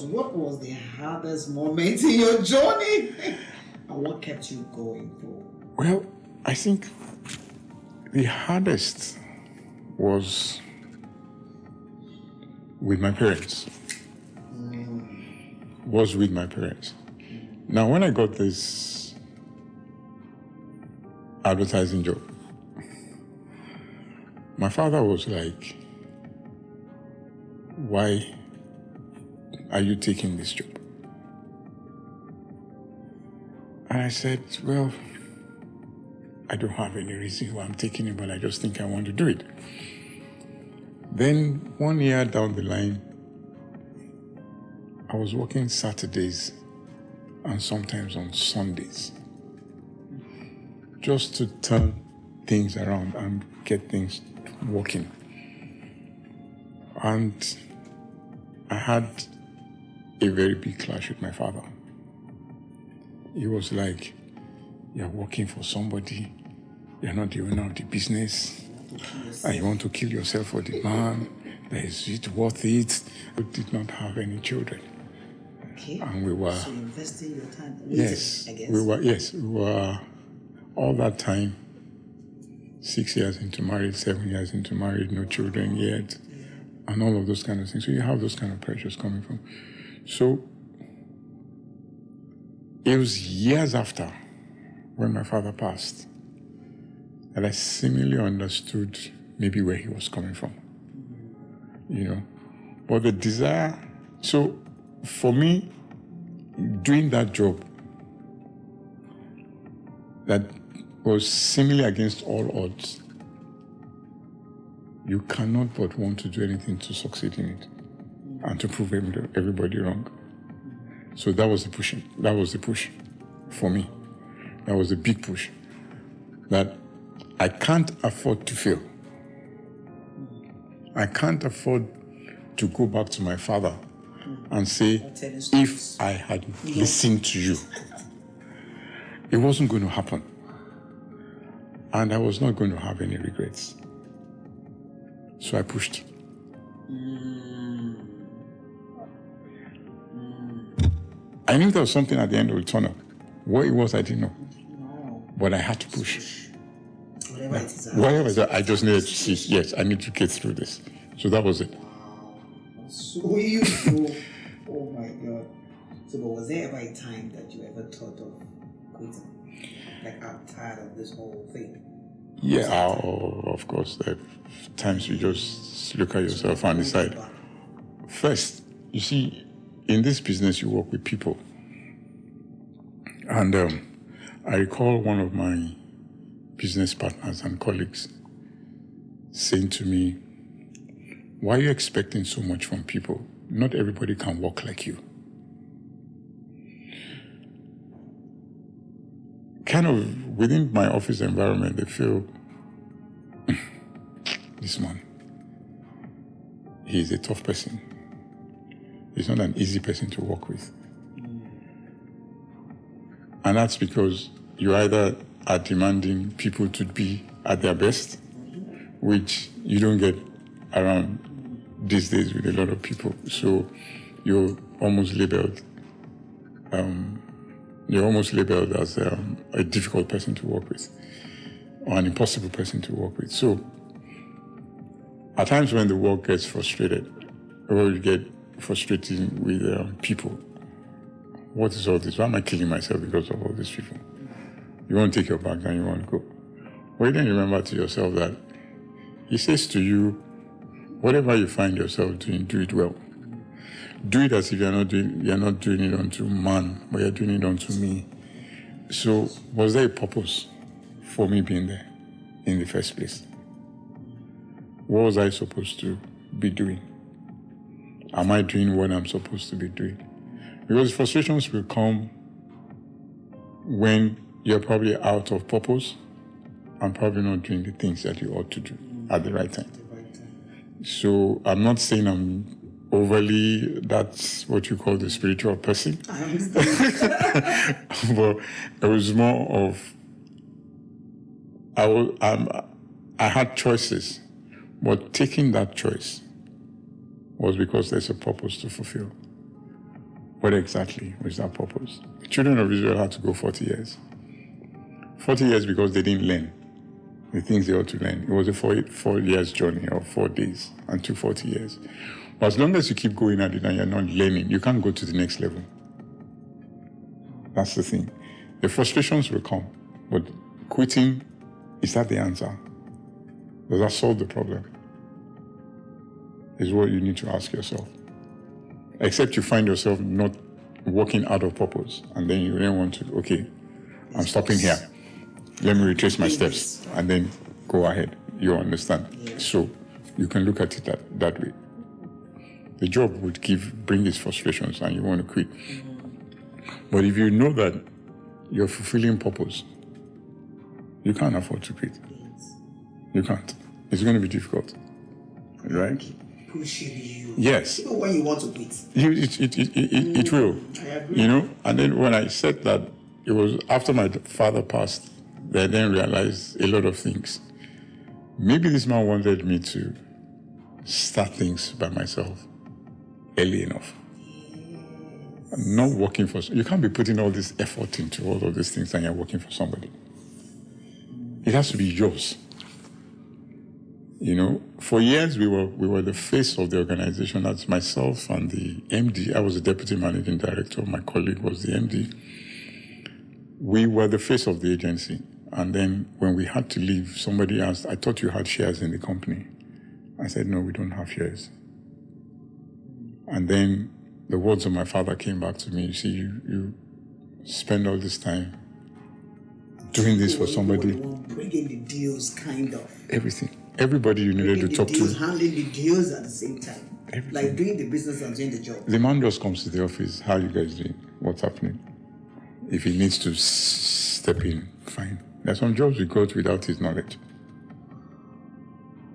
us, what was the hardest moment in your journey? And what kept you going for? Well, I think the hardest was with my parents. Now, when I got this advertising job, my father was like, why are you taking this job? And I said, well, I don't have any reason why I'm taking it, but I just think I want to do it. Then 1 year down the line, I was working Saturdays and sometimes on Sundays, just to turn things around and get things working. And I had a very big clash with my father. He was like, you're working for somebody, you're not the owner of the business, and you want to kill yourself for the man, is it worth it? We did not have any children. Okay. And we were... So investing your time? Yes. I guess. We were all that time, 6 years into marriage, 7 years into marriage, no children yet, and all of those kind of things. So you have those kind of pressures coming from. So it was years after, when my father passed, that I seemingly understood maybe where he was coming from. You know, but the desire, so for me, doing that job that was seemingly against all odds, you cannot but want to do anything to succeed in it and to prove everybody wrong. So that was the push. That was the push for me. That was a big push. That I can't afford to fail. I can't afford to go back to my father and say, if I had listened to you, it wasn't going to happen. And I was not going to have any regrets. So I pushed. I knew there was something at the end of the tunnel. What it was, I didn't know. But I had to push. Whatever it is, I just needed to see, yes, I need to get through this. So that was it. So you know, oh my God. So but was there ever a time that you ever thought of quitting? Like, I'm tired of this whole thing. Yeah, of course. There are times you just look at yourself and decide. First, you see, in this business you work with people. And I recall one of my business partners and colleagues saying to me, why are you expecting so much from people? Not everybody can work like you. Kind of within my office environment, they feel, this man, he's a tough person. He's not an easy person to work with. And that's because you either are demanding people to be at their best, which you don't get around these days with a lot of people. So you're almost labeled as a difficult person to work with, or an impossible person to work with. So at times when the work gets frustrated, or you get frustrated with people, what is all this? Why am I killing myself because of all these people? You want to take your bag and you want to go. Well, then remember to yourself that he says to you, whatever you find yourself doing, do it well. Do it as if you're not doing it unto man, but you're doing it unto me. So was there a purpose for me being there in the first place? What was I supposed to be doing? Am I doing what I'm supposed to be doing? Because frustrations will come when you're probably out of purpose and probably not doing the things that you ought to do at the right time. So I'm not saying I'm overly, that's what you call the spiritual person. I understand. But it was more of, I had choices, but taking that choice was because there's a purpose to fulfill. What exactly was that purpose? The children of Israel had to go 40 years. 40 years because they didn't learn the things they ought to learn. It was a 4 years journey, or 4 days, and took 40 years. But as long as you keep going at it and you're not learning, you can't go to the next level. That's the thing. The frustrations will come, but quitting, is that the answer? Does that solve the problem? Is what you need to ask yourself. Except you find yourself not working out of purpose, and then you then want to, okay, I'm stopping here. Let me retrace my steps, and then go ahead. You understand? Yeah. So you can look at it that way. The job would bring its frustrations, and you want to quit. But if you know that you're fulfilling purpose, you can't afford to quit. You can't. It's going to be difficult, right? Keep pushing you. Yes. Even when you want to quit. It will. I agree. And then when I said that, it was after my father passed that I then realized a lot of things. Maybe this man wanted me to start things by myself early enough. I'm not working for... You can't be putting all this effort into all of these things and you're working for somebody. It has to be yours. For years we were the face of the organization. That's myself and the MD. I was the deputy managing director. My colleague was the MD. We were the face of the agency. And then when we had to leave, somebody asked, I thought you had shares in the company. I said, no, we don't have shares. And then the words of my father came back to me. You see, you spend all this time doing this for somebody. Bringing the deals, kind of. Everything. Everybody you needed to talk to. Handling the deals at the same time. Everything. Like doing the business and doing the job. The man just comes to the office. How are you guys doing? What's happening? If he needs to step in, fine. There's some jobs we got without his knowledge.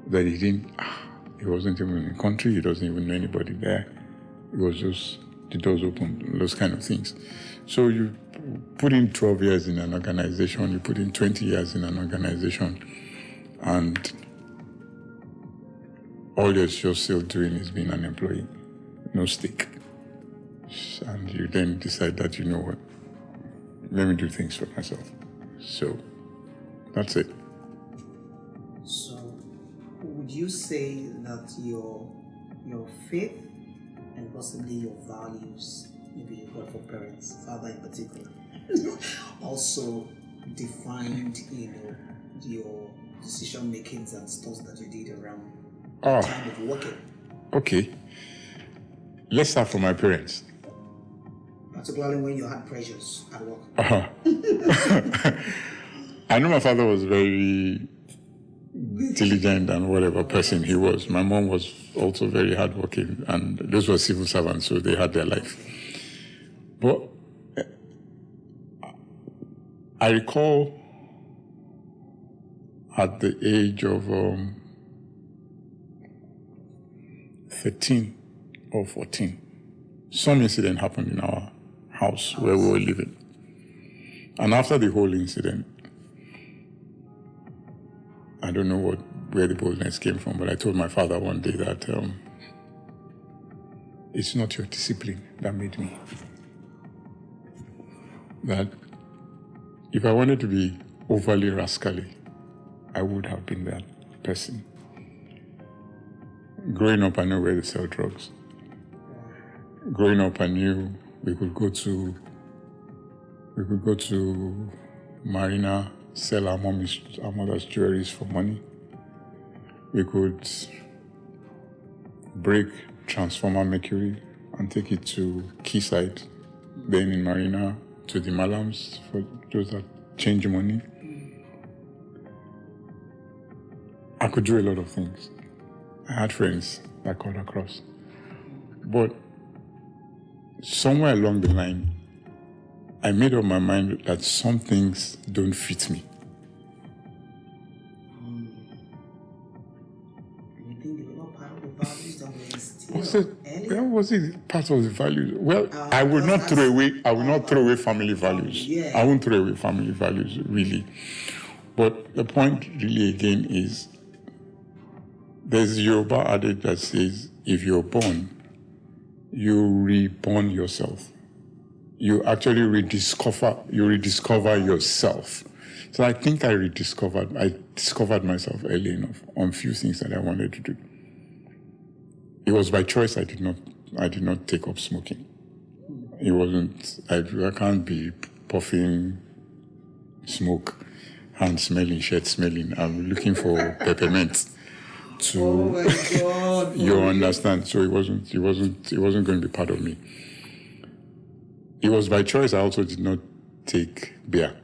That he wasn't even in the country. He doesn't even know anybody there. It was just the doors open, those kind of things. So you put in 12 years in an organization, you put in 20 years in an organization, and all you're just still doing is being an employee, no stake. And you then decide that, you know what, let me do things for myself. So that's it. So would you say that your faith and possibly your values, maybe you got for parents, father in particular, also defined, your decision makings and stuff that you did around the time of working? Okay. Let's start from my parents. Particularly when you had pressures at work. I know my father was very diligent and whatever person he was. My mom was also very hardworking, and those were civil servants, so they had their life. But I recall at the age of 13 or 14, some incident happened in our house where we were living. And after the whole incident, I don't know where the boldness came from, but I told my father one day that it's not your discipline that made me. That if I wanted to be overly rascally, I would have been that person. Growing up, I know where to sell drugs. Growing up, I knew we could go to Marina, sell our mother's jewelries for money. We could break transformer mercury and take it to Quayside, then in Marina to the Malams for those that change money. I could do a lot of things. I had friends that got across. But somewhere along the line, I made up my mind that some things don't fit me. You think they were not part of the values that were instilled earlier? Was it part of the values? Well, I will not throw away family values. Yeah. I won't throw away family values, really. But the point really again is, there's a Yoruba adage that says, if you're born, you reborn yourself. you actually rediscover yourself. So I think I discovered myself early enough on few things that I wanted to do. It was by choice I did not take up smoking. It wasn't, I can't be puffing smoke, hand smelling, shirt smelling. I'm looking for peppermint to, Oh my God. you understand? So it wasn't going to be part of me. It was by choice. I also did not take beer.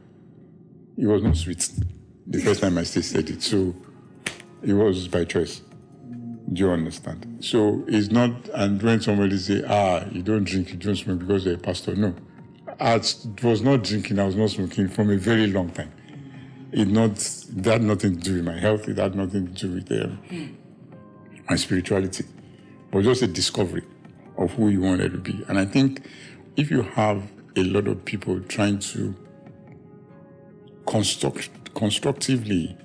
It was not sweet. The first time I tasted it. So it was by choice. Do you understand? So it's not, and when somebody say, you don't drink, you don't smoke because you're a pastor. No. I was not drinking, I was not smoking from a very long time. It had nothing to do with my health, it had nothing to do with my spirituality. But just a discovery of who you wanted to be. And I think if you have a lot of people trying to constructively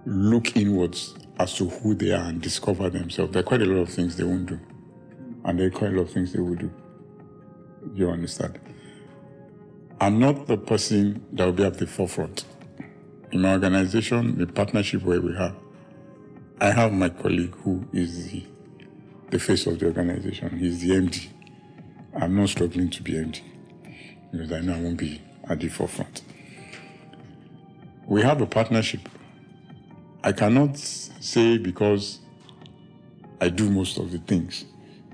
look inwards as to who they are and discover themselves, there are quite a lot of things they won't do. And there are quite a lot of things they will do. You understand? I'm not the person that will be at the forefront. In my organization, the partnership where we have, I have my colleague who is the face of the organization. He's the MD. I'm not struggling to be MD because I know I won't be at the forefront. We have a partnership. I cannot say because I do most of the things,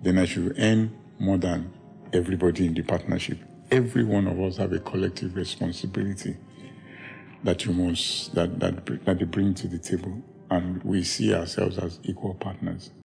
then I should earn more than everybody in the partnership. Every one of us have a collective responsibility that that they bring to the table, and we see ourselves as equal partners.